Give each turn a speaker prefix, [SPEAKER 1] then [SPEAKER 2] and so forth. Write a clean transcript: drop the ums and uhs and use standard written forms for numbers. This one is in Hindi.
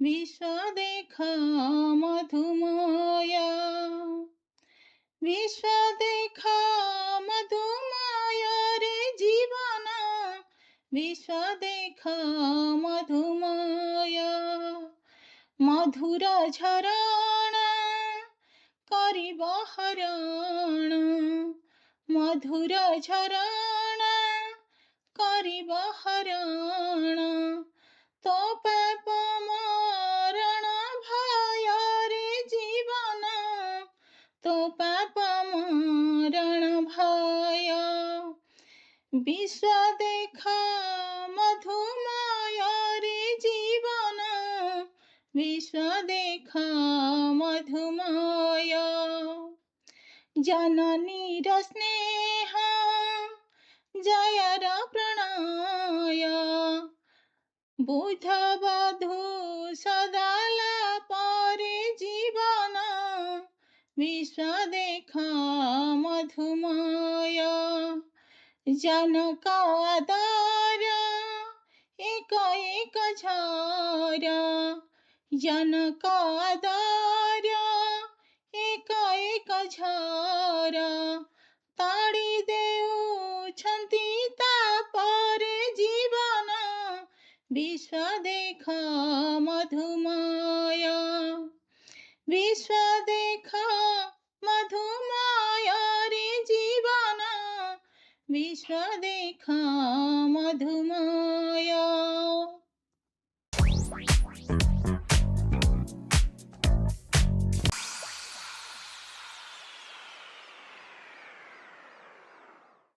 [SPEAKER 1] विश्व देखा मधुमाया, विश्व देखा मधुमाया रे जीवन, विश्व देखा मधुमाया। मधुर झरण करिब हरण, मधुर झरण करिब हरण। तो पाप मरण भय रे जीवन, तो पाप मरण भय। विश्व देखा मधुमाया रे जीवन, विश्व देखा मधुमाया। जननीर स्नेह जयर प्रणय, बुधवधू सदालापरे जीवन, विश्व देखा मधुमाया। जनक आदर एक एक झार, जनक आदर एक एक झार। ताड़ी देउछन्ति तापरे जीवन, विश्व देखा मधुमाया, विश्व देखा मधुमाया रे जीवन, विश्व देखा मधुमाया।